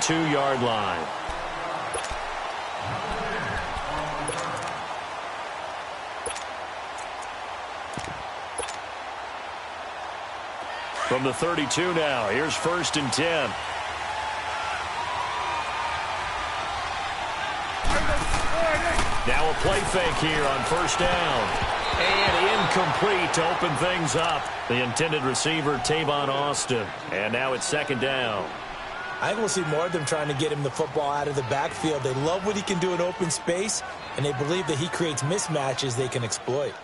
32-yard line. From the 32 now, here's 1st and 10. Now a play fake here on 1st down. And incomplete to open things up. The intended receiver, Tavon Austin. And now it's 2nd down. I think we'll see more of them trying to get him the football out of the backfield. They love what he can do in open space, and they believe that he creates mismatches they can exploit.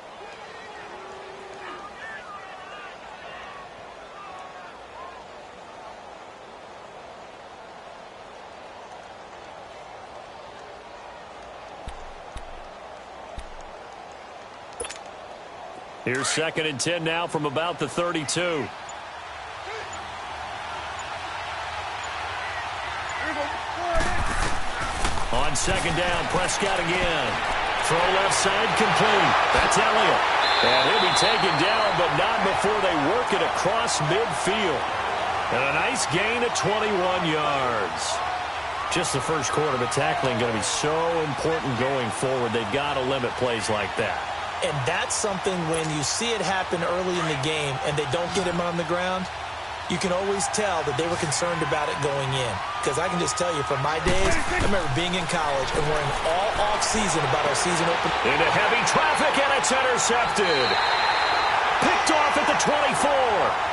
Here's 2nd and 10 now from about the 32. On 2nd down, Prescott again. Throw left side complete. That's Elliott. And he'll be taken down, but not before they work it across midfield. And a nice gain of 21 yards. Just the first quarter, but tackling going to be so important going forward. They've got to limit plays like that. And that's something when you see it happen early in the game and they don't get him on the ground, you can always tell that they were concerned about it going in. Because I can just tell you from my days, I remember being in college and worrying all off-season about our season opener. Into heavy traffic, and it's intercepted. Picked off at the 24.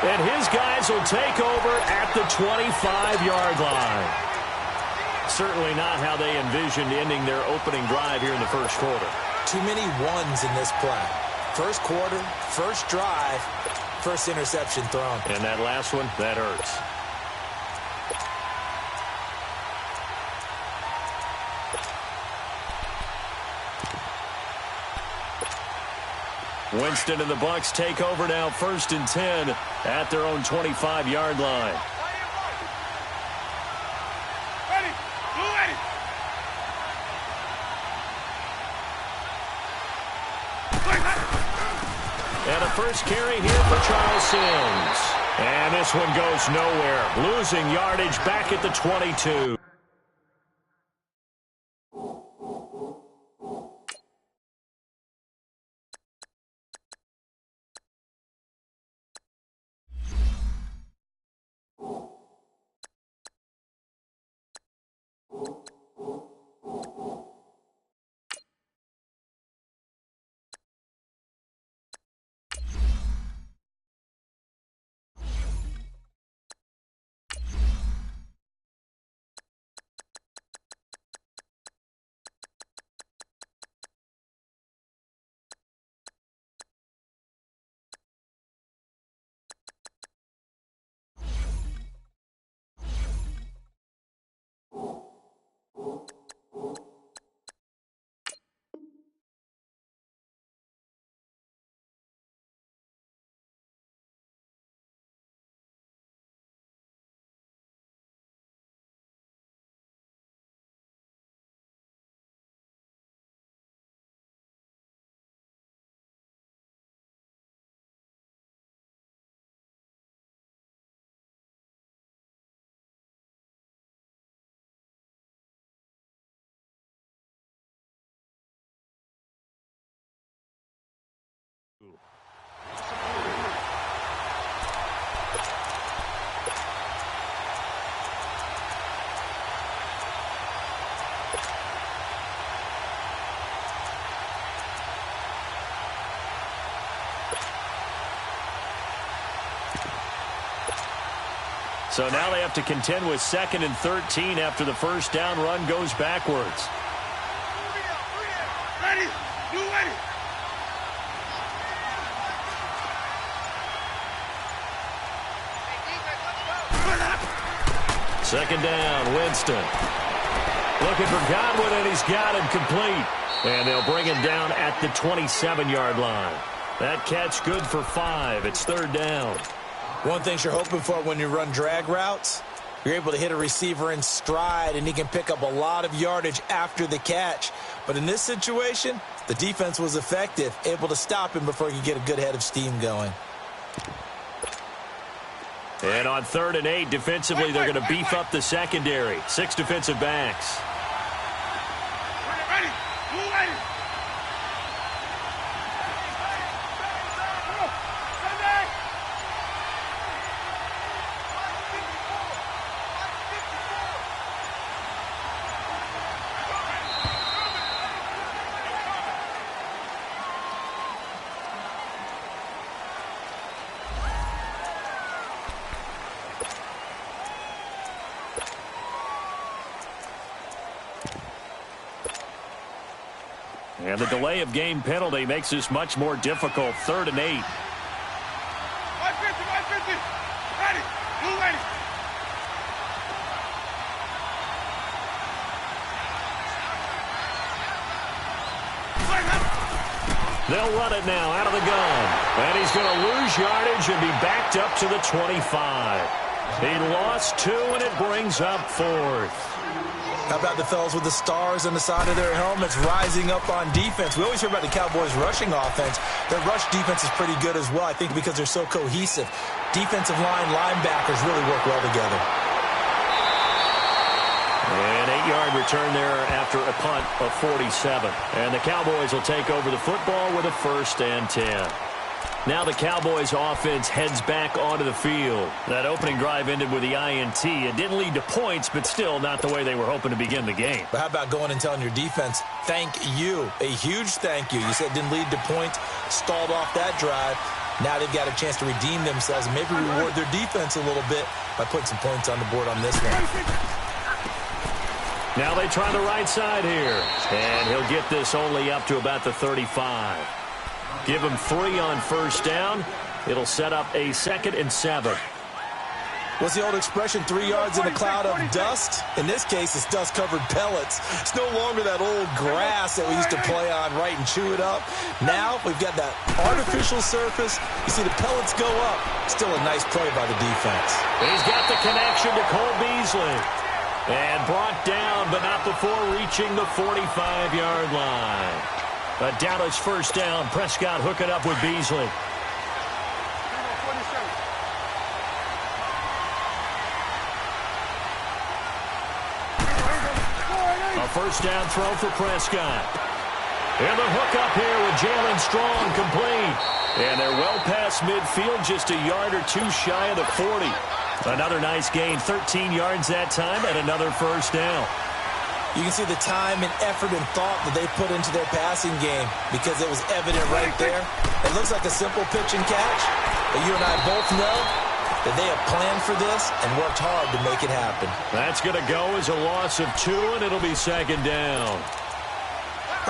And his guys will take over at the 25-yard line. Certainly not how they envisioned ending their opening drive here in the first quarter. Too many ones in this play. First quarter, first drive, first interception thrown. And that last one, that hurts. Winston and the Bucs take over now, 1st and 10 at their own 25-yard line. And a first carry here for Charles Sims. And this one goes nowhere. Losing yardage back at the 22. So now they have to contend with 2nd and 13 after the first down run goes backwards. Ready? You ready? Second down, Winston. Looking for Godwin, and he's got him complete. And they'll bring him down at the 27-yard line. That catch good for 5. It's 3rd down. One thing you're hoping for when you run drag routes, you're able to hit a receiver in stride, and he can pick up a lot of yardage after the catch. But in this situation, the defense was effective, able to stop him before he could get a good head of steam going. And on 3rd and 8, defensively, they're going to beef up the secondary. 6 defensive backs. Ready. Move ready. And the delay of game penalty makes this much more difficult. 3rd and 8. 150. Ready. Move ready. They'll run it now out of the gun. And he's going to lose yardage and be backed up to the 25. He lost 2, and it brings up 4th. How about the fellas with the stars on the side of their helmets rising up on defense? We always hear about the Cowboys' rushing offense. Their rush defense is pretty good as well, I think, because they're so cohesive. Defensive line linebackers really work well together. An 8-yard return there after a punt of 47. And the Cowboys will take over the football with a 1st and 10. Now the Cowboys offense heads back onto the field. That opening drive ended with the INT. It didn't lead to points, but still not the way they were hoping to begin the game. But how about going and telling your defense, thank you, a huge thank you. You said it didn't lead to points, stalled off that drive. Now they've got a chance to redeem themselves and maybe reward their defense a little bit by putting some points on the board on this one. Now they try the right side here. And he'll get this only up to about the 35. Give him 3 on 1st down. It'll set up a 2nd and 7. What's the old expression, 3 yards in a cloud of dust? In this case, it's dust-covered pellets. It's no longer that old grass that we used to play on, right, and chew it up. Now we've got that artificial surface. You see the pellets go up. Still a nice play by the defense. He's got the connection to Cole Beasley. And brought down, but not before reaching the 45-yard line. A Dallas 1st down. Prescott hooking up with Beasley. A 1st down throw for Prescott. And the hook up here with Jalen Strong complete. And they're well past midfield, just a yard or 2 shy of the 40. Another nice gain, 13 yards that time, and another 1st down. You can see the time and effort and thought that they put into their passing game because it was evident right there. It looks like a simple pitch and catch, but you and I both know that they have planned for this and worked hard to make it happen. That's going to go as a loss of 2, and it'll be 2nd down.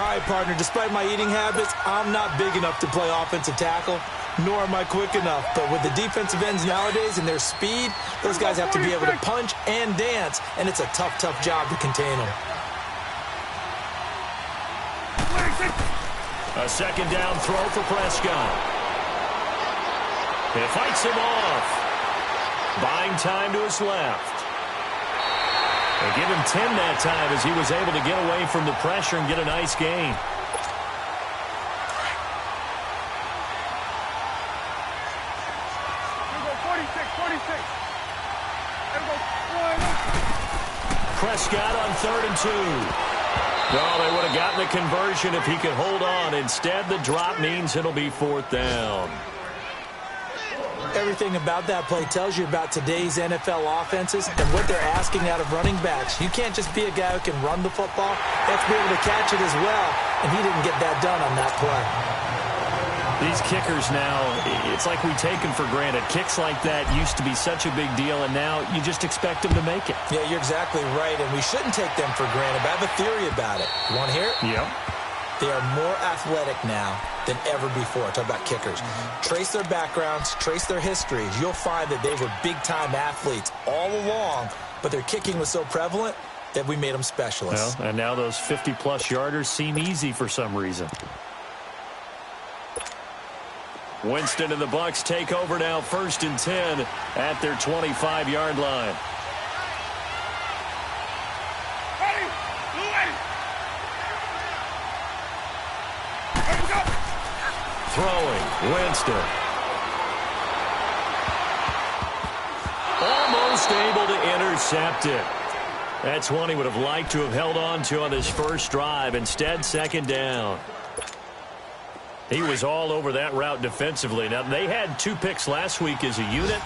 All right, partner, despite my eating habits, I'm not big enough to play offensive tackle, nor am I quick enough. But with the defensive ends nowadays and their speed, those guys have to be able to punch and dance, and it's a tough, tough job to contain them. A 2nd down throw for Prescott. He fights him off. Buying time to his left. They give him 10 that time as he was able to get away from the pressure and get a nice gain. Prescott on 3rd and 2. No, they would have gotten the conversion if he could hold on. Instead, the drop means it'll be 4th down. Everything about that play tells you about today's NFL offenses and what they're asking out of running backs. You can't just be a guy who can run the football. You have to be able to catch it as well, and he didn't get that done on that play. These kickers now, it's like we take them for granted. Kicks like that used to be such a big deal, and now you just expect them to make it. Yeah, you're exactly right, and we shouldn't take them for granted. But I have a theory about it. You want to hear it? Yep. They are more athletic now than ever before. Talk about kickers. Trace their backgrounds, trace their histories. You'll find that they were big-time athletes all along, but their kicking was so prevalent that we made them specialists. Well, and now those 50-plus yarders seem easy for some reason. Winston and the Bucs take over now, 1st and 10 at their 25-yard line. Throwing, Winston. Just able to intercept it. That's one he would have liked to have held on to on this first drive. Instead, second down. He was all over that route defensively. Now, they had 2 picks last week as a unit.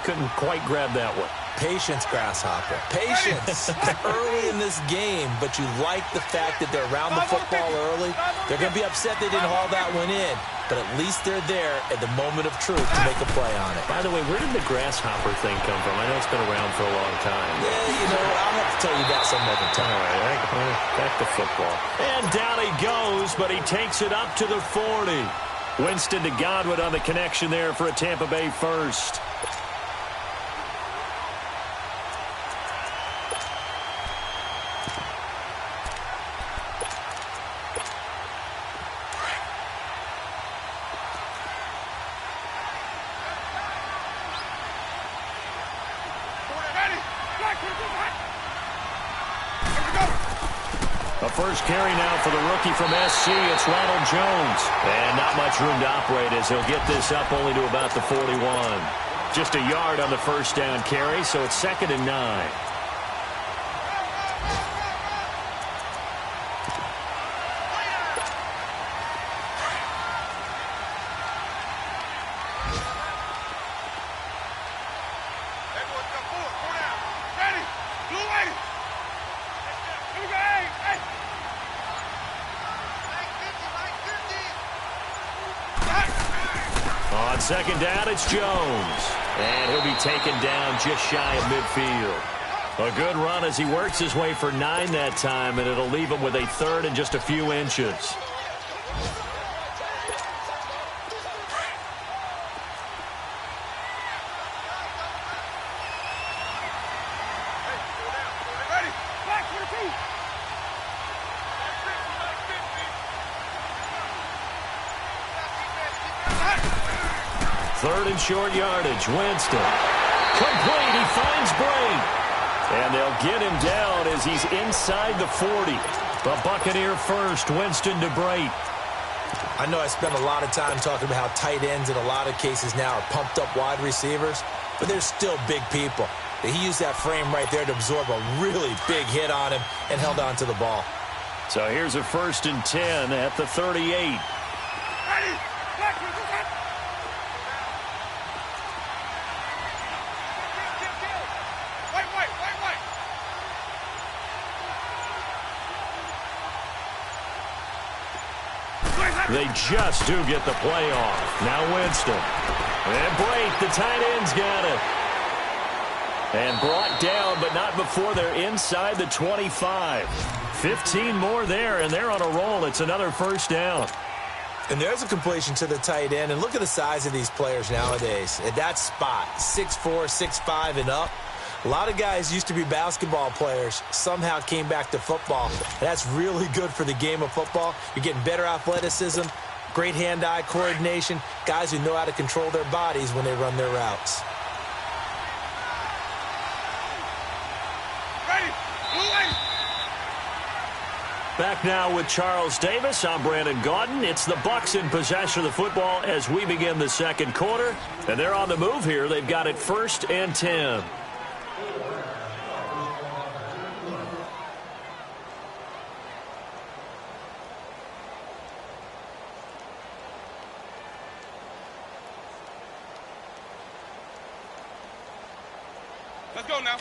Couldn't quite grab that one. Patience, Grasshopper. Patience. Early in this game, but you like the fact that they're around the football early. They're going to be upset they didn't haul that one in, but at least they're there at the moment of truth to make a play on it. By the way, where did the Grasshopper thing come from? I know it's been around for a long time. Yeah, you know, I'll have to tell you that some other time. All right, back to football. And down he goes, but he takes it up to the 40. Winston to Godwin on the connection there for a Tampa Bay first. A first carry now for the rookie from SC. It's Ronald Jones. And not much room to operate as he'll get this up only to about the 41. Just a yard on the first down carry, so it's 2nd and 9. On second down, it's Jones. And he'll be taken down just shy of midfield. A good run as he works his way for 9 that time, and it'll leave him with a 3rd and just a few inches. Third and short yardage. Winston. Complete. He finds Bray. And they'll get him down as he's inside the 40. The Buccaneer first. Winston to Bray. I know I spent a lot of time talking about how tight ends in a lot of cases now are pumped up wide receivers, but they're still big people. He used that frame right there to absorb a really big hit on him and held on to the ball. So here's a 1st and 10 at the 38. They just do get the play off. Now Winston. And Brake, the tight end's got it. And brought down, but not before they're inside the 25. 15 more there, and they're on a roll. It's another first down. And there's a completion to the tight end. And look at the size of these players nowadays. At that spot, 6'4", 6'5", and up. A lot of guys used to be basketball players, somehow came back to football. That's really good for the game of football. You're getting better athleticism, great hand-eye coordination, guys who know how to control their bodies when they run their routes. Back now with Charles Davis. I'm Brandon Gaudin. It's the Bucs in possession of the football as we begin the second quarter. And they're on the move here. They've got it 1st and 10. Let's go now.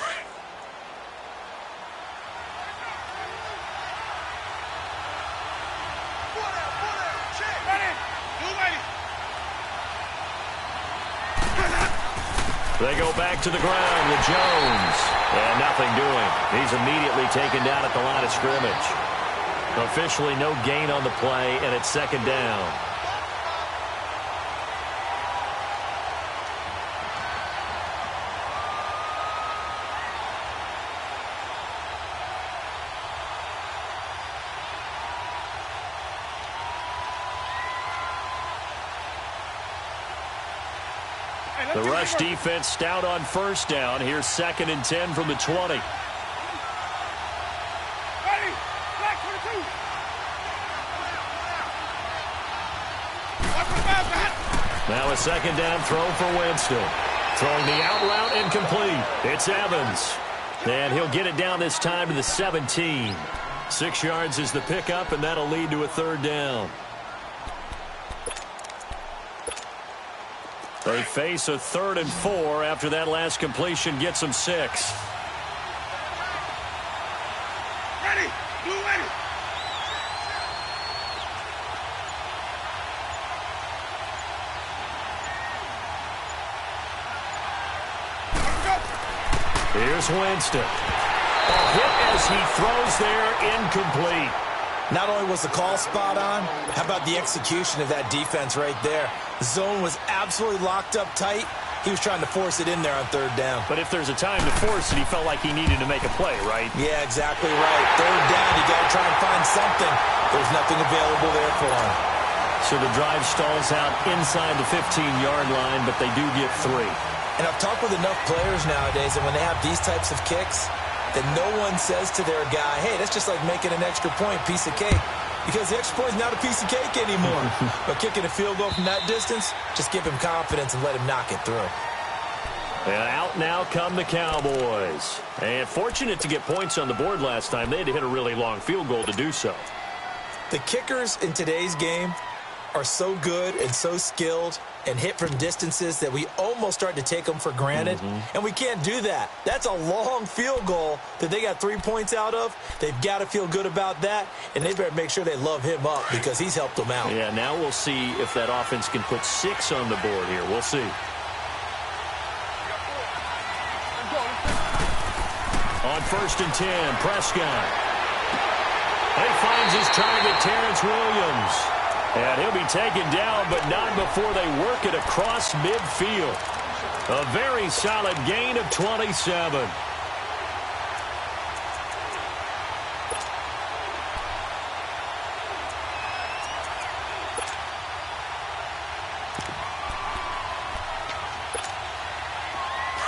They go back to the ground with Jones. And nothing doing. He's immediately taken down at the line of scrimmage. Officially no gain on the play, and it's 2nd down. The rush defense stout on first down. Here's 2nd and 10 from the 20. Now a 2nd down throw for Winston. Throwing the out route incomplete. It's Evans. And he'll get it down this time to the 17. 6 yards is the pickup, and that'll lead to a third down. They face a 3rd and 4 after that last completion gets them 6. Ready. Blue ready. Here's Winston. A hit as he throws there, incomplete. Not only was the call spot on, how about the execution of that defense right there? The zone was absolutely locked up tight. He was trying to force it in there on 3rd down. But if there's a time to force it, he felt like he needed to make a play, right? Yeah, exactly right. 3rd down, you got to try and find something. There's nothing available there for him. So the drive stalls out inside the 15-yard line, but they do get 3. And I've talked with enough players nowadays, and when they have these types of kicks, that no one says to their guy, hey, that's just like making an extra point, piece of cake. Because the extra point is not a piece of cake anymore. But kicking a field goal from that distance, just give him confidence and let him knock it through. And out now come the Cowboys. And fortunate to get points on the board last time. They had to hit a really long field goal to do so. The kickers in today's game are so good and so skilled and hit from distances that we almost start to take them for granted. And we can't do that. That's a long field goal that they got 3 points out of. They've got to feel good about that, and they better make sure they love him up because he's helped them out. Yeah, now we'll see if that offense can put 6 on the board here. We'll see. On 1st and 10, Prescott. He finds his target, Terrence Williams. And he'll be taken down, but not before they work it across midfield. A very solid gain of 27.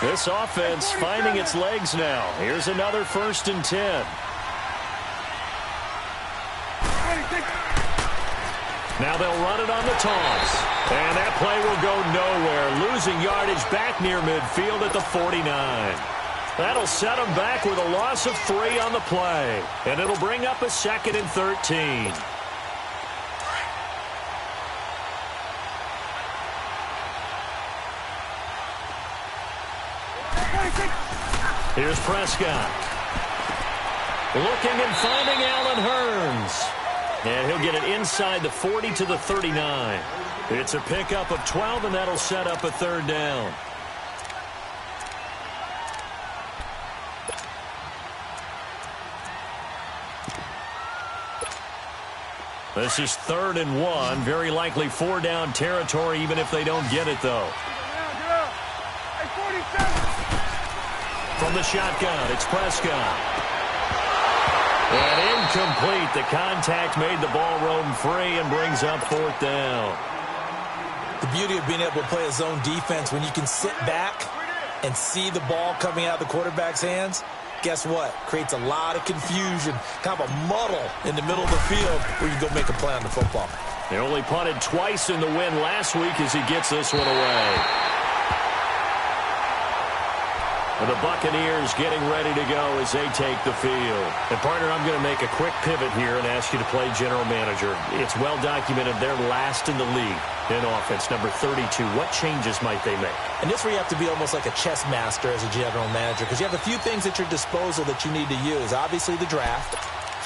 This offense finding its legs now. Here's another 1st and 10. Now they'll run it on the toss. And that play will go nowhere. Losing yardage back near midfield at the 49. That'll set them back with a loss of 3 on the play. And it'll bring up a 2nd and 13. Here's Prescott. Looking and finding Allen Hurns. And he'll get it inside the 40 to the 39. It's a pickup of 12, and that'll set up a 3rd down. This is 3rd and 1. Very likely 4-down territory, even if they don't get it, though. From the shotgun, it's Prescott. And incomplete. The contact made the ball roam free and brings up 4th down. The beauty of being able to play a zone defense when you can sit back and see the ball coming out of the quarterback's hands, guess what? Creates a lot of confusion, kind of a muddle in the middle of the field where you go make a play on the football. They only punted twice in the win last week as he gets this one away. The Buccaneers getting ready to go as they take the field. And, partner, I'm going to make a quick pivot here and ask you to play general manager. It's well documented they're last in the league in offense, number 32. What changes might they make? And this is where you have to be almost like a chess master as a general manager because you have a few things at your disposal that you need to use. Obviously, the draft,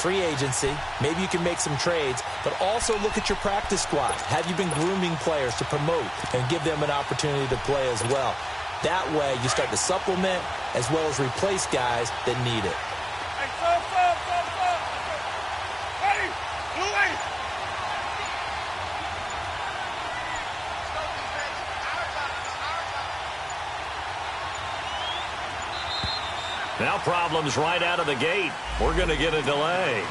free agency, maybe you can make some trades, but also look at your practice squad. Have you been grooming players to promote and give them an opportunity to play as well? That way, you start to supplement as well as replace guys that need it. Now problems right out of the gate. We're going to get a delay.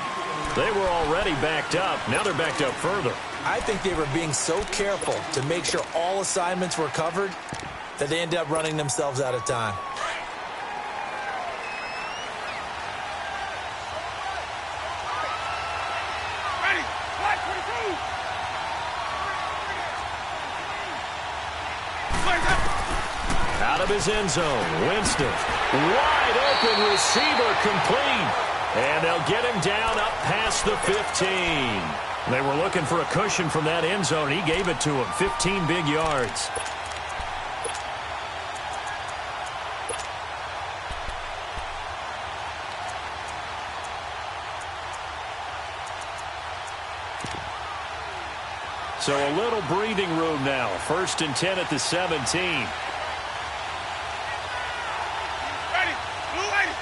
They were already backed up. Now they're backed up further. I think they were being so careful to make sure all assignments were covered that they ended up running themselves out of time. Ready. Black 22. Out Out of his end zone, Winston. Wide open receiver, complete. And they'll get him down up past the 15. They were looking for a cushion from that end zone. He gave it to him. 15 big yards. So a little breathing room now. 1st and 10 at the 17. Ready. Blue ready.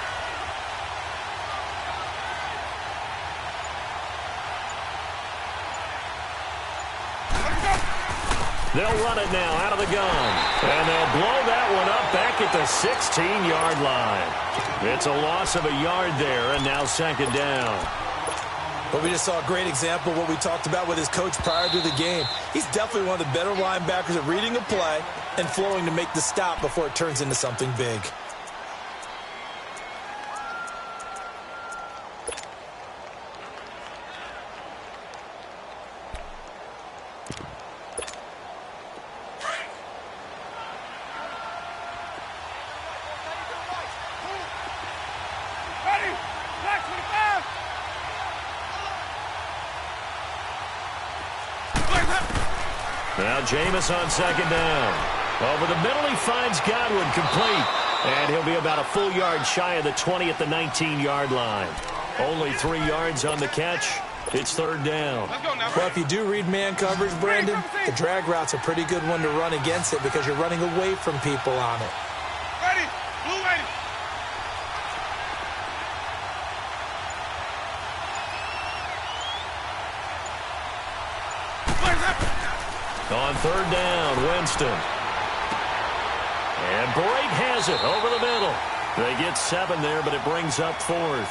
They'll run it now out of the gun. And they'll blow that one up back at the 16-yard line. It's a loss of a yard there, and now 2nd down. But we just saw a great example of what we talked about with his coach prior to the game. He's definitely one of the better linebackers at reading a play and flowing to make the stop before it turns into something big. Ready. Black 25. Now Jameis on 2nd down. Over the middle, he finds Godwin, complete. And he'll be about a full yard shy of the 20 at the 19-yard line. Only 3 yards on the catch. It's 3rd down. Let's go now. Well, if you do read man coverage, Brandon, the drag route's a pretty good one to run against it because you're running away from people on it. Ready. Blue ready. On 3rd down, Winston. And Brake has it over the middle. They get 7 there, but it brings up 4th.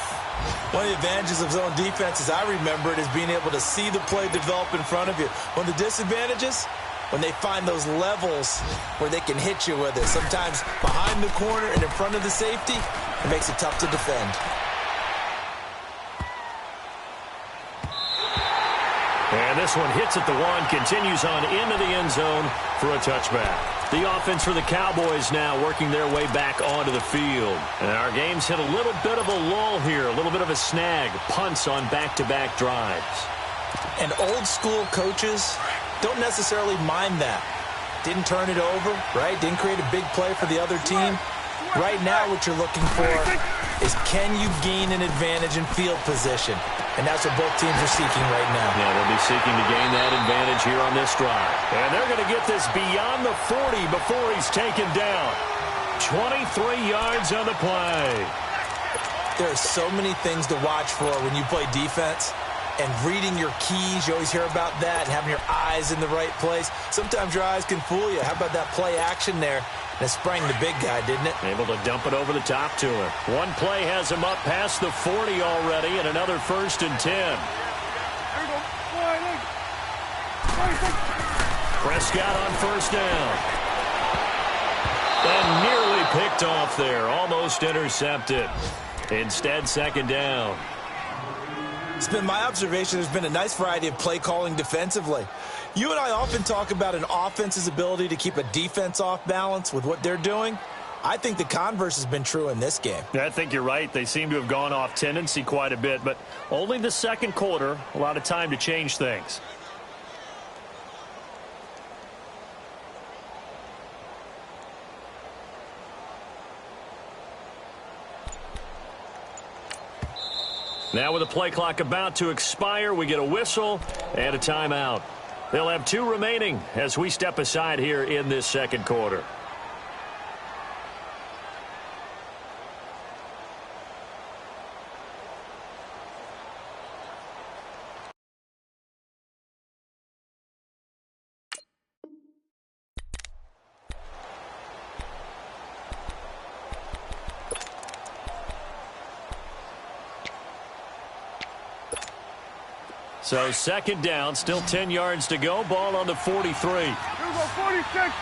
One of the advantages of zone defense, as I remember it, is being able to see the play develop in front of you. One of the disadvantages, when they find those levels where they can hit you with it. Sometimes behind the corner and in front of the safety, it makes it tough to defend. And this one hits at the 1, continues on into the end zone for a touchback. The offense for the Cowboys now working their way back onto the field. And our game's hit a little bit of a lull here, a little bit of a snag. Punts on back-to-back drives. And old-school coaches don't necessarily mind that. Didn't turn it over, right? Didn't create a big play for the other team. Right now what you're looking for is, can you gain an advantage in field position? And that's what both teams are seeking right now. Yeah, they'll be seeking to gain that advantage here on this drive. And they're going to get this beyond the 40 before he's taken down. 23 yards on the play. There are so many things to watch for when you play defense. And reading your keys, you always hear about that, and having your eyes in the right place. Sometimes your eyes can fool you. How about that play action there? And it sprang the big guy, didn't it? Able to dump it over the top to him. One play has him up past the 40 already, and another 1st and 10. There we go. Prescott on 1st down. And nearly picked off there. Almost intercepted. Instead, 2nd down. It's been my observation there's been a nice variety of play calling defensively. You and I often talk about an offense's ability to keep a defense off balance with what they're doing. I think the converse has been true in this game. I think you're right. They seem to have gone off tendency quite a bit, but only the 2nd quarter, a lot of time to change things. Now with the play clock about to expire, we get a whistle and a timeout. They'll have 2 remaining as we step aside here in this 2nd quarter. So 2nd down, still 10 yards to go. Ball on the 43. Here we go, 46.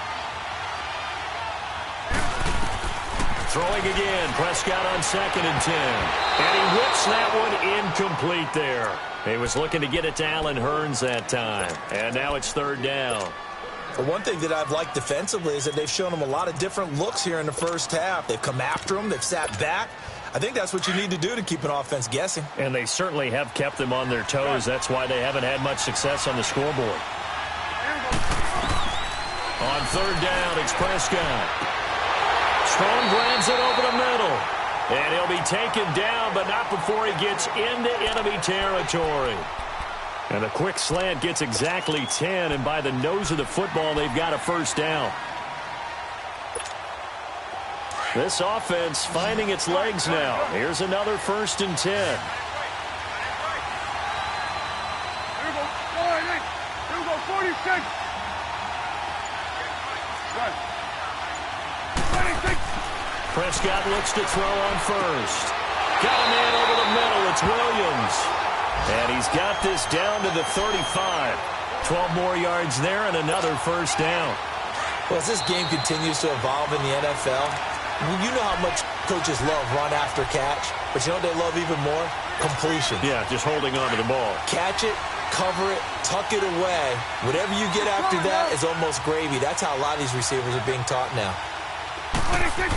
Throwing again. Prescott on 2nd and 10. And he whips that one incomplete there. He was looking to get it to Allen Hurns that time. And now it's 3rd down. But one thing that I've liked defensively is that they've shown them a lot of different looks here in the first half. They've come after them. They've sat back. I think that's what you need to do to keep an offense guessing. And they certainly have kept them on their toes. That's why they haven't had much success on the scoreboard. On third down, it's Prescott. Strong grabs it over the middle. And he'll be taken down, but not before he gets into enemy territory. And a quick slant gets exactly 10, and by the nose of the football, they've got a first down. This offense finding its legs now. Here's another 1st and 10. Here we go. Here we go. 46. Right. 26. Prescott looks to throw on first. Got a man over the middle. It's Williams. And he's got this down to the 35. 12 more yards there and another first down. Well, as this game continues to evolve in the NFL, you know how much coaches love run after catch, but you know what they love even more? Completion. Yeah, just holding on to the ball. Catch it, cover it, tuck it away. Whatever you get after that is almost gravy. That's how a lot of these receivers are being taught now. 26.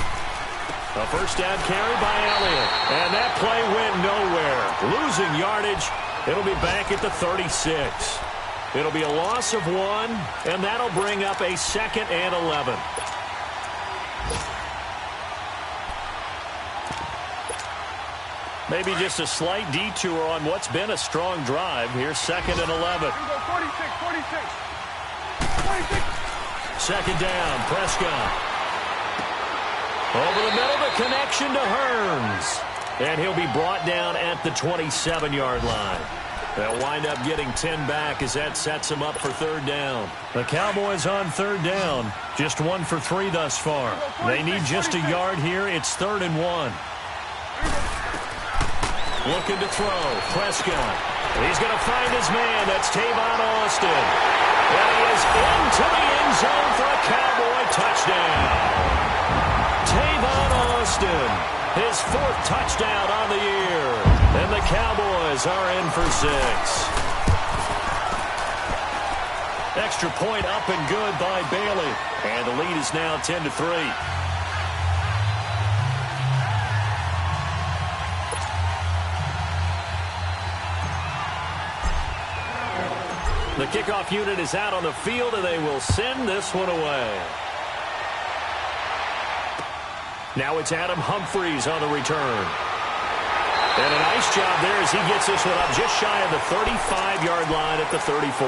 A first down carry by Elliott. And that play went nowhere. Losing yardage. It'll be back at the 36. It'll be a loss of 1, and that'll bring up a 2nd and 11. Maybe just a slight detour on what's been a strong drive. Here's 2nd and 11. Here we go. 46. 46. 46. 2nd down, Prescott. Over the middle, the connection to Hearns. And he'll be brought down at the 27-yard line. They'll wind up getting 10 back as that sets them up for 3rd down. The Cowboys on 3rd down. Just 1 for 3 thus far. They need just a yard here. It's 3rd and 1. Looking to throw. Prescott. He's going to find his man. That's Tavon Austin. And he is into the end zone for a Cowboy touchdown. Tavon Austin, his 4th touchdown on the year. And the Cowboys are in for 6. Extra point up and good by Bailey. And the lead is now 10-3. The kickoff unit is out on the field, and they will send this one away. Now it's Adam Humphries on the return. And a nice job there as he gets this one up just shy of the 35-yard line at the 34.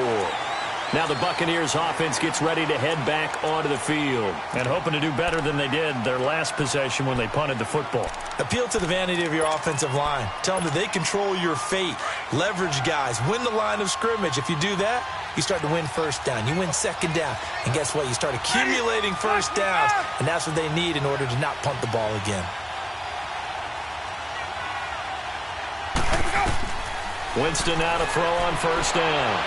Now the Buccaneers offense gets ready to head back onto the field and hoping to do better than they did their last possession when they punted the football. Appeal to the vanity of your offensive line. Tell them that they control your fate. Leverage guys. Win the line of scrimmage. If you do that, you start to win first down. You win second down. And guess what? You start accumulating first downs. And that's what they need in order to not punt the ball again. Winston now to throw on first down.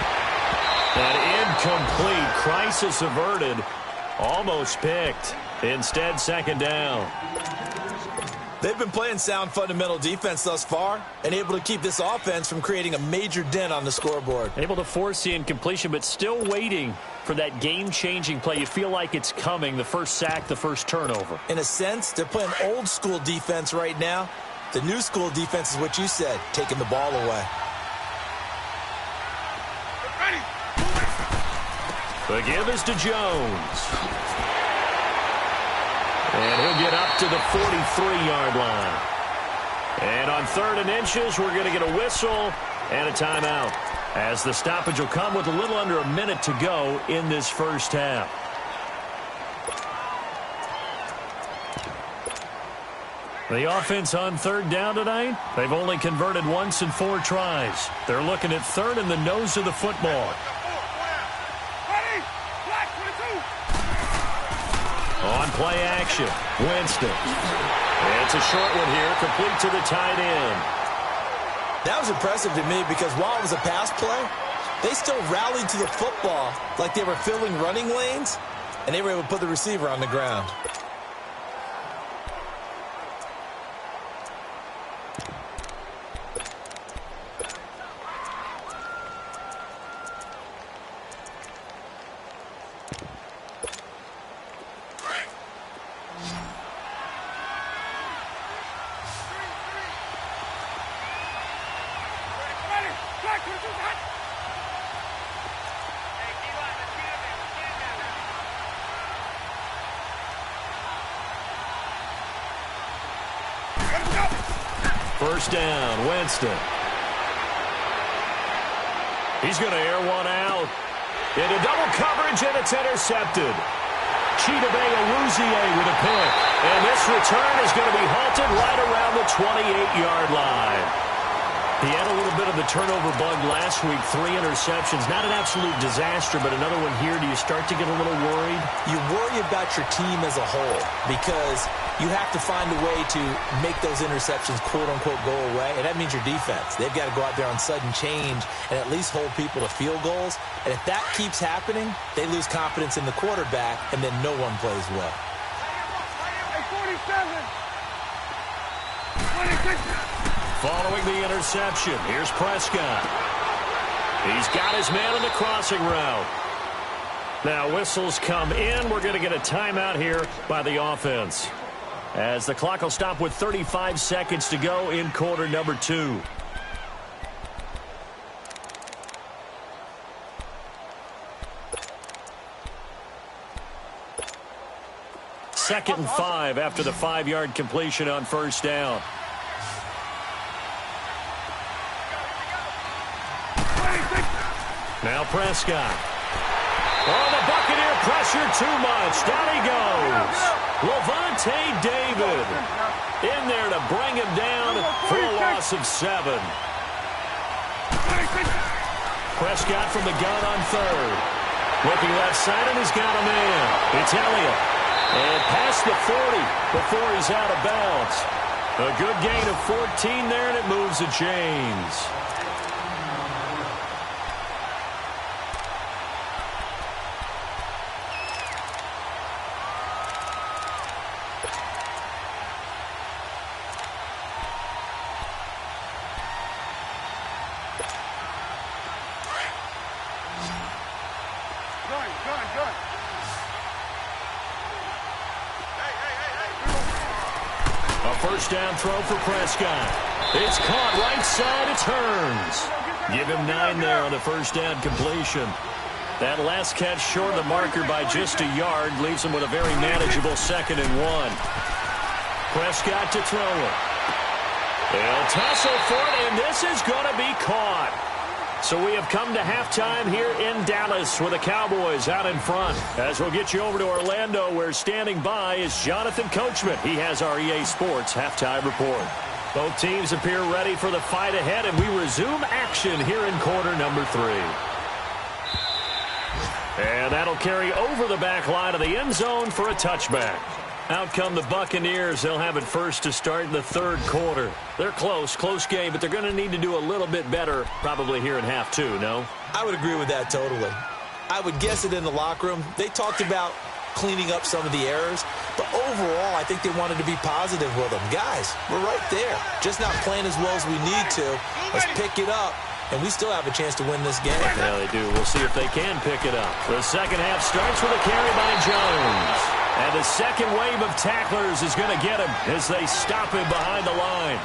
An incomplete. Crisis averted. Almost picked. Instead, second down. They've been playing sound fundamental defense thus far and able to keep this offense from creating a major dent on the scoreboard. Able to force the incompletion, but still waiting for that game-changing play. You feel like it's coming, the first sack, the first turnover. In a sense, they're playing old-school defense right now. The new-school defense is what you said, taking the ball away. The give is to Jones. And he'll get up to the 43-yard line. And on 3rd and inches, we're going to get a whistle and a timeout, as the stoppage will come with a little under a minute to go in this first half. The offense on 3rd down tonight, they've only converted once in 4 tries. They're looking at 3rd in the nose of the football. On play action, Winston. It's a short one here, complete to the tight end. That was impressive to me because while it was a pass play, they still rallied to the football like they were filling running lanes, and they were able to put the receiver on the ground. First down, Winston. He's going to air one out. Into double coverage, and it's intercepted. Chidobe Awuzie with a pick. And this return is going to be halted right around the 28-yard line. He had a little bit of the turnover bug last week, 3 interceptions. Not an absolute disaster, but another one here. Do you start to get a little worried? You worry about your team as a whole because you have to find a way to make those interceptions, quote-unquote, go away, and that means your defense. They've got to go out there on sudden change and at least hold people to field goals. And if that keeps happening, they lose confidence in the quarterback, and then no one plays well. 47. 26. Following the interception, here's Prescott. He's got his man on the crossing route. Now whistles come in. We're going to get a timeout here by the offense, as the clock will stop with 35 seconds to go in quarter number 2. Second and 5 after the 5-yard completion on first down. Now Prescott. Oh, the Buccaneer pressure too much. Down he goes. Levante David in there to bring him down for a loss of 7. Prescott from the gun on third. Looking left side, and he's got a man. It's Elliott. And past the 40 before he's out of bounds. A good gain of 14 there, and it moves the chains. First down throw for Prescott. It's caught right side. It turns. Give him 9 there on the first down completion. That last catch short of the marker by just a yard leaves him with a very manageable 2nd and 1. Prescott to throw it. They'll tussle for it, and this is going to be caught. So we have come to halftime here in Dallas with the Cowboys out in front. As we'll get you over to Orlando, where standing by is Jonathan Coachman. He has our EA Sports halftime report. Both teams appear ready for the fight ahead, and we resume action here in quarter number 3. And that'll carry over the back line of the end zone for a touchback. Out come the Buccaneers. They'll have it first to start in the 3rd quarter. They're close game, but they're going to need to do a little bit better probably here in half 2, no? I would agree with that totally. I would guess it in the locker room. They talked about cleaning up some of the errors, but overall, I think they wanted to be positive with them. Guys, we're right there. Just not playing as well as we need to. Let's pick it up, and we still have a chance to win this game. Yeah, they do. We'll see if they can pick it up. The second half starts with a carry by Jones. And the second wave of tacklers is going to get him as they stop him behind the line.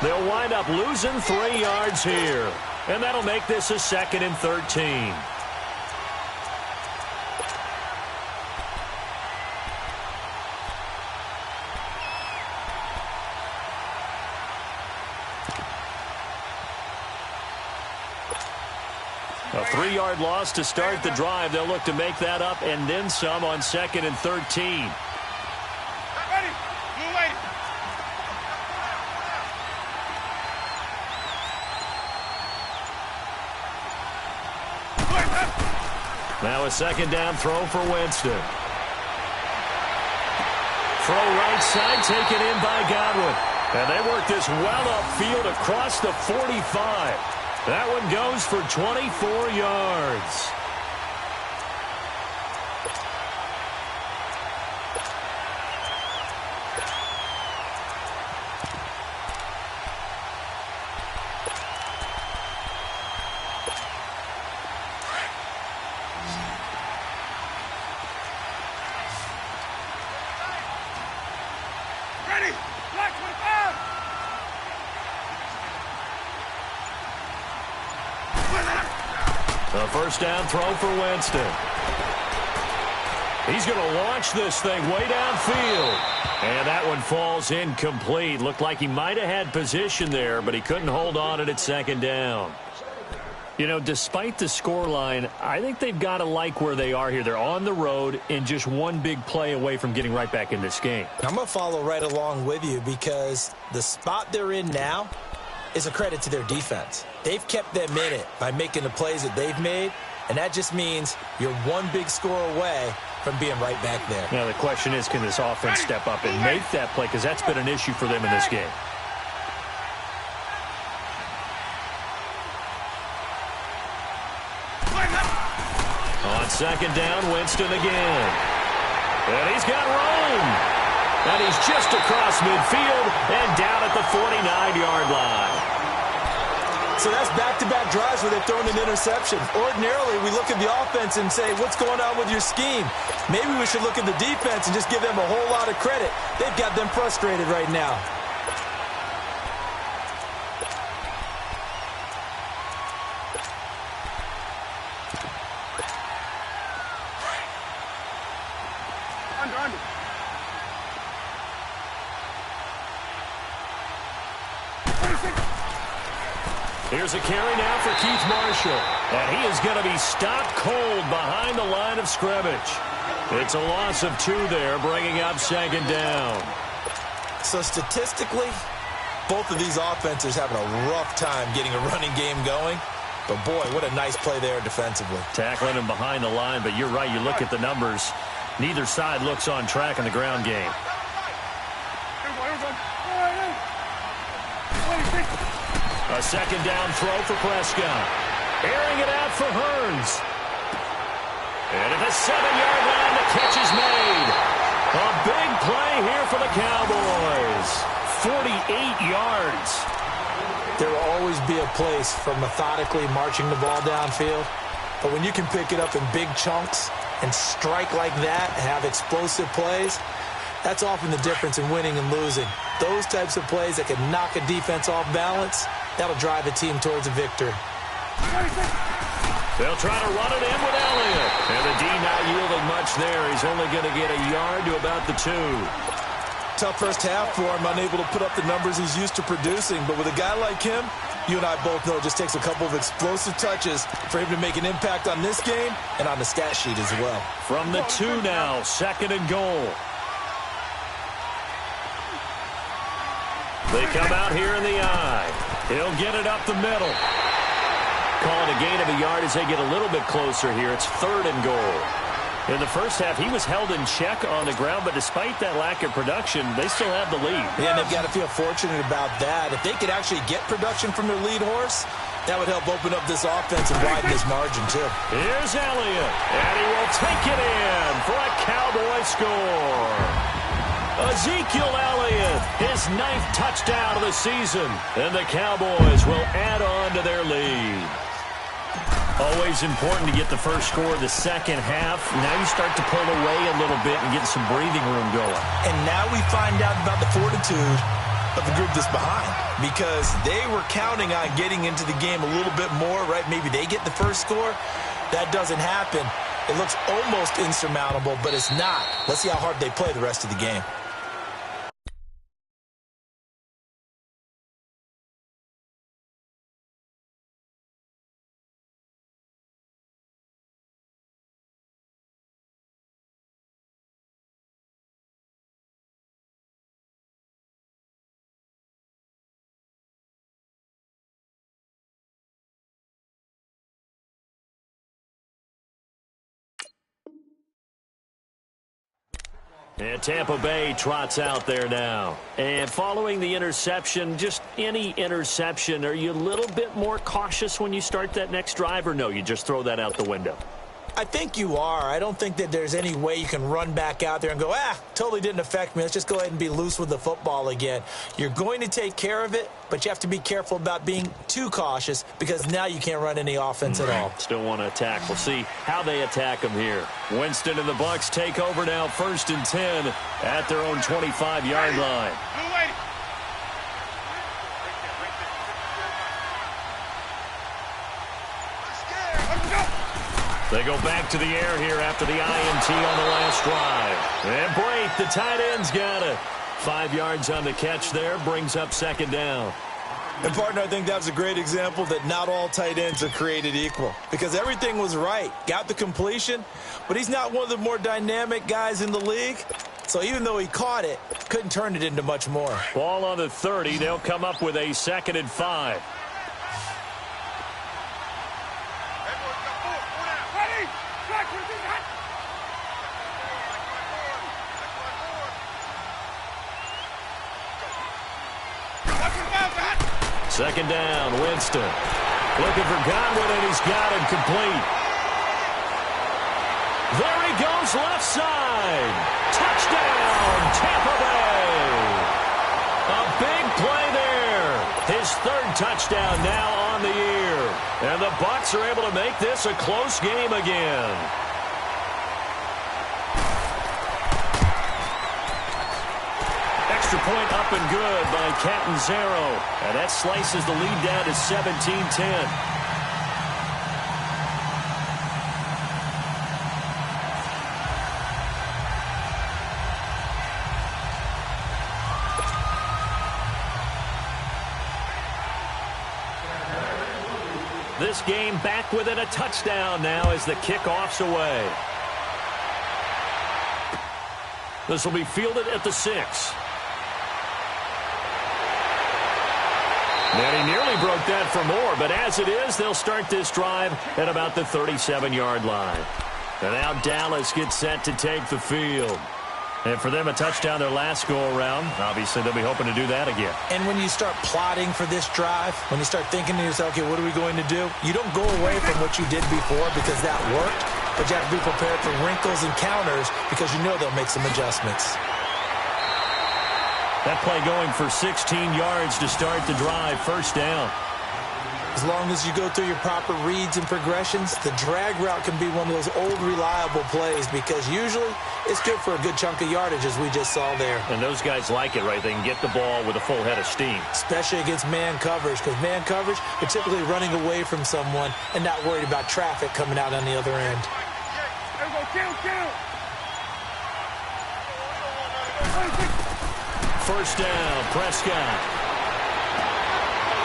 They'll wind up losing 3 yards here. And that'll make this a 2nd and 13. A 3-yard loss to start the drive. They'll look to make that up and then some on 2nd and 13. Now a 2nd down throw for Winston. Throw right side, taken in by Godwin. And they work this well upfield across the 45. That one goes for 24 yards. Ready? Black 25. A first down throw for Winston. He's going to launch this thing way downfield. And that one falls incomplete. Looked like he might have had position there, but he couldn't hold on at second down. You know, despite the scoreline, I think they've got to like where they are here. They're on the road and just one big play away from getting right back in this game. I'm going to follow right along with you because the spot they're in now is a credit to their defense. They've kept them in it by making the plays that they've made, and that just means you're one big score away from being right back there. Now, the question is, can this offense step up and make that play? Because that's been an issue for them in this game. On second down, Winston again. And he's got room. And he's just across midfield and down at the 49-yard line. So that's back-to-back drives where they've thrown an interception. Ordinarily, we look at the offense and say, what's going on with your scheme? Maybe we should look at the defense and just give them a whole lot of credit. They've got them frustrated right now. Under. Here's a carry now for Keith Marshall. And he is going to be stopped cold behind the line of scrimmage. It's a loss of 2 there, bringing up second down. So statistically, both of these offenses having a rough time getting a running game going. But, boy, what a nice play there defensively. Tackling him behind the line, but you're right. You look at the numbers. Neither side looks on track in the ground game. A second down throw for Prescott. Airing it out for Hearns. And at the 7-yard line, the catch is made. A big play here for the Cowboys. 48 yards. There will always be a place for methodically marching the ball downfield. But when you can pick it up in big chunks and strike like that and have explosive plays, that's often the difference in winning and losing. Those types of plays that can knock a defense off balance, that'll drive a team towards a victory. They'll try to run it in with Elliott. And the D not yielding much there. He's only going to get a yard to about the 2. Tough first half for him, unable to put up the numbers he's used to producing. But with a guy like him, you and I both know it just takes a couple of explosive touches for him to make an impact on this game and on the stat sheet as well. From the 2 now, second and goal. They come out here in the eye. He'll get it up the middle. Call it a gain of a yard as they get a little bit closer here. It's third and goal. In the first half, he was held in check on the ground, but despite that lack of production, they still have the lead. Yeah, and they've got to feel fortunate about that. If they could actually get production from their lead horse, that would help open up this offense and widen this margin, too. Here's Elliott, and he will take it in for a Cowboy score. Ezekiel Elliott, his 9th touchdown of the season, and the Cowboys will add on to their lead. Always important to get the first score of the second half. Now you start to pull away a little bit and get some breathing room going. And now we find out about the fortitude of the group that's behind, because they were counting on getting into the game a little bit more, right? Maybe they get the first score. That doesn't happen. It looks almost insurmountable, but it's not. Let's see how hard they play the rest of the game. And Tampa Bay trots out there now. And following the interception, just any interception, are you a little bit more cautious when you start that next drive, or no, you just throw that out the window? I think you are. I don't think that there's any way you can run back out there and go, totally didn't affect me. Let's just go ahead and be loose with the football again. You're going to take care of it, but you have to be careful about being too cautious because now you can't run any offense at all. Still want to attack. We'll see how they attack them here. Winston and the Bucs take over now, 1st and 10 at their own 25-yard line. They go back to the air here after the INT on the last drive. And Brate, the tight end's got it. 5 yards on the catch there, brings up second down. And, partner, I think that was a great example that not all tight ends are created equal because everything was right. Got the completion, but he's not one of the more dynamic guys in the league. So even though he caught it, couldn't turn it into much more. Ball on the 30. They'll come up with a 2nd and 5. Second down, Winston. Looking for Godwin, and he's got him complete. There he goes, left side. Touchdown, Tampa Bay. A big play there. His 3rd touchdown now on the year. And the Bucs are able to make this a close game again. Extra point up and good by Catanzaro. And that slices the lead down to 17-10. This game back within a touchdown now as the kickoff's away. This will be fielded at the 6. And he nearly broke that for more, but as it is, they'll start this drive at about the 37-yard line. And now Dallas gets set to take the field. And for them, a touchdown their last go-around. Obviously, they'll be hoping to do that again. And when you start plotting for this drive, when you start thinking to yourself, okay, what are we going to do? You don't go away from what you did before because that worked, but you have to be prepared for wrinkles and counters because you know they'll make some adjustments. That play going for 16 yards to start the drive, first down. As long as you go through your proper reads and progressions, the drag route can be one of those old reliable plays because usually it's good for a good chunk of yardage as we just saw there. And those guys like it, right? They can get the ball with a full head of steam. Especially against man coverage because man coverage, they're typically running away from someone and not worried about traffic coming out on the other end. First down, Prescott.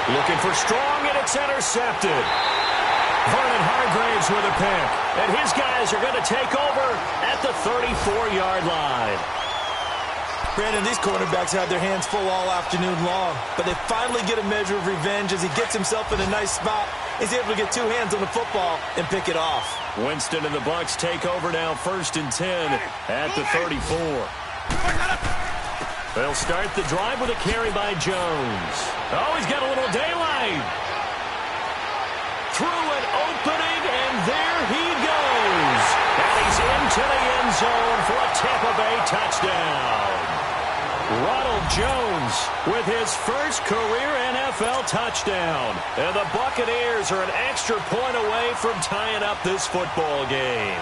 Looking for strong, and it's intercepted. Vernon Hargreaves with a pick. And his guys are going to take over at the 34-yard line. Brandon, these quarterbacks had their hands full all afternoon long, but they finally get a measure of revenge as he gets himself in a nice spot. He's able to get 2 hands on the football and pick it off. Winston and the Bucs take over now, 1st and 10 at the 34. They'll start the drive with a carry by Jones. Oh, he's got a little daylight. Through an opening, and there he goes. And he's into the end zone for a Tampa Bay touchdown. Ronald Jones with his first career NFL touchdown. And the Buccaneers are an extra point away from tying up this football game.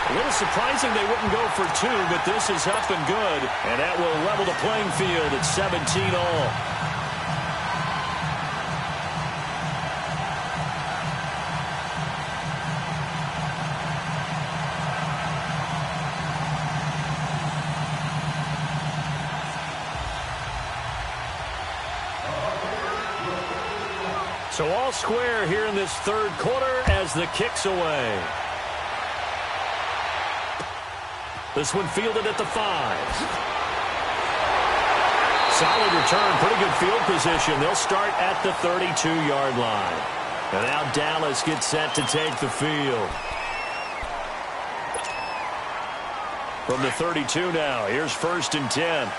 A little surprising they wouldn't go for 2, but this is up and good. And that will level the playing field at 17-all. So all square here in this 3rd quarter as the kick's away. This one fielded at the 5. Solid return, pretty good field position. They'll start at the 32-yard line. And now Dallas gets set to take the field. From the 32 now, here's 1st and 10.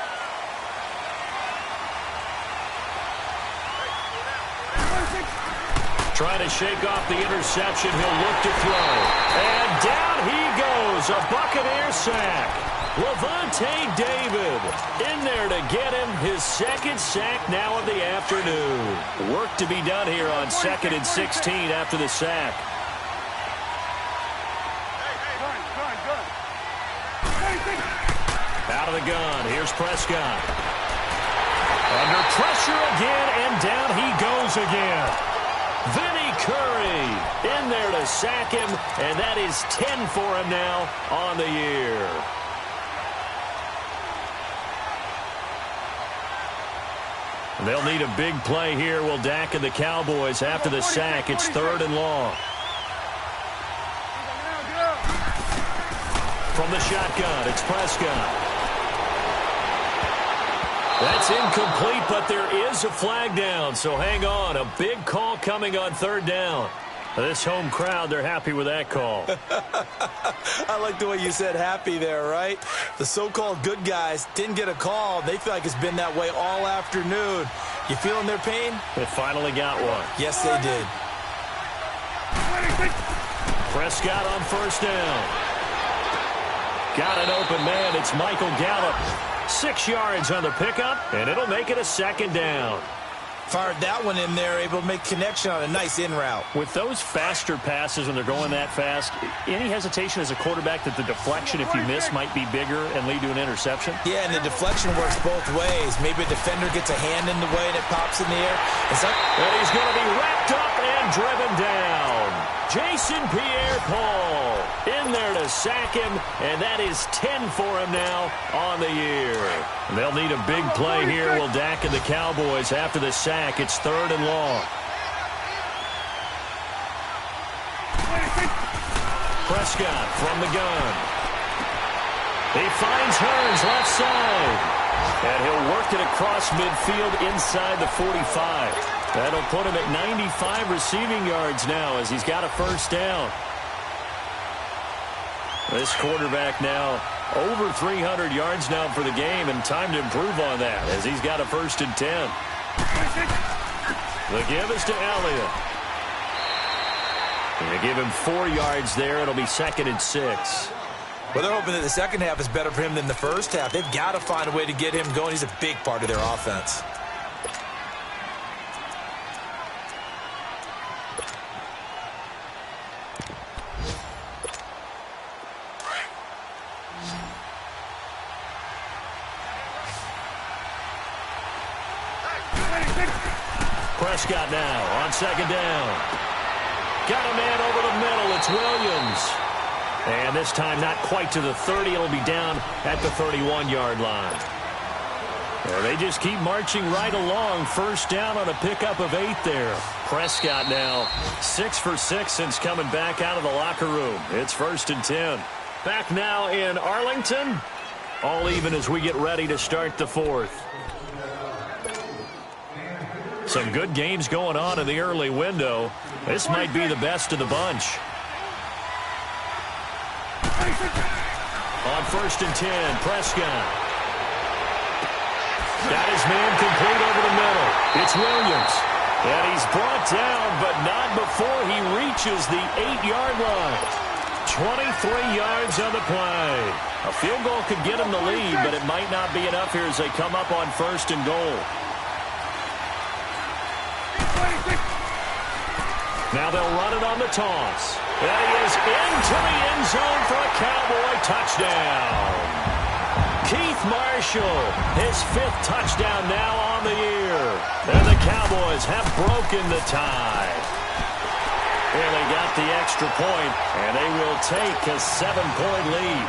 Trying to shake off the interception. He'll look to throw. And down he goes. A Buccaneer sack. Levante David in there to get him his 2nd sack now of the afternoon. Work to be done here on 2nd and 16 after the sack. Out of the gun. Here's Prescott. Under pressure again, and down he goes again. Vinny Curry in there to sack him, and that is 10 for him now on the year. They'll need a big play here. Will Dak and the Cowboys after the sack. It's 3rd and long. From the shotgun, it's Prescott. That's incomplete, but there is a flag down, so hang on. A big call coming on 3rd down. This home crowd, they're happy with that call. I like the way you said happy there, right? The so-called good guys didn't get a call. They feel like it's been that way all afternoon. You feeling their pain? They finally got one. Yes, they did. Prescott on 1st down. Got an open man. It's Michael Gallup. 6 yards on the pickup, and it'll make it a 2nd down. Fired that one in there, able to make connection on a nice in route. With those faster passes when they're going that fast, any hesitation as a quarterback that the deflection, if you miss, might be bigger and lead to an interception? Yeah, and the deflection works both ways. Maybe a defender gets a hand in the way and it pops in the air. And he's going to be wrapped up and driven down. Jason Pierre-Paul in there to sack him, and that is 10 for him now on the year. They'll need a big play here. Will Dak and the Cowboys after the sack. It's 3rd and long. Prescott from the gun. He finds Hearns left side. And he'll work it across midfield inside the 45. That'll put him at 95 receiving yards now as he's got a 1st down. This quarterback now over 300 yards now for the game, and time to improve on that as he's got a 1st and 10. The give is to Elliott. And they give him 4 yards there. It'll be 2nd and 6. Well, they're hoping that the second half is better for him than the first half. They've got to find a way to get him going. He's a big part of their offense. Prescott now on 2nd down. Got a man over the middle. It's Williams. And this time not quite to the 30. It'll be down at the 31-yard line. Well, they just keep marching right along. 1st down on a pickup of 8 there. Prescott now 6 for 6 since coming back out of the locker room. It's 1st and 10. Back now in Arlington. All even as we get ready to start the 4th. Some good games going on in the early window. This might be the best of the bunch. On 1st and 10, Prescott. Got his man complete over the middle. It's Williams. And he's brought down, but not before he reaches the 8-yard line. 23 yards on the play. A field goal could get him the lead, but it might not be enough here as they come up on 1st and goal. Now they'll run it on the toss. And he is into the end zone for a Cowboy touchdown. Keith Marshall, his 5th touchdown now on the year. And the Cowboys have broken the tie. And they got the extra point, and they will take a 7-point lead.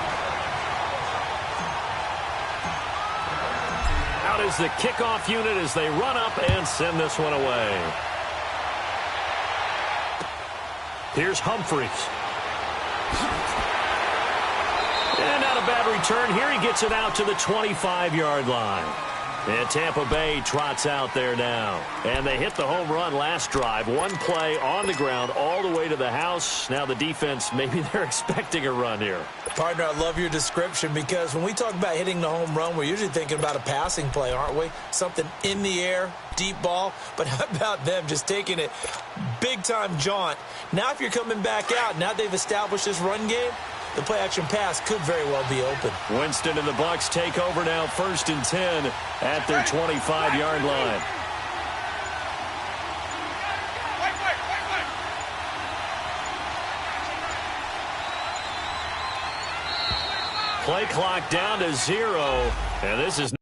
Out is the kickoff unit as they run up and send this one away. Here's Humphries. And not a bad return here. He gets it out to the 25-yard line. And Tampa Bay trots out there now. And they hit the home run last drive. One play on the ground all the way to the house. Now the defense, maybe they're expecting a run here. Partner, I love your description because when we talk about hitting the home run, we're usually thinking about a passing play, aren't we? Something in the air, deep ball. But how about them just taking it big-time jaunt? Now if you're coming back out, now they've established this run game, the play-action pass could very well be open. Winston and the Bucs take over now, 1st and 10 at their 25-yard line. Play clock down to 0, and this is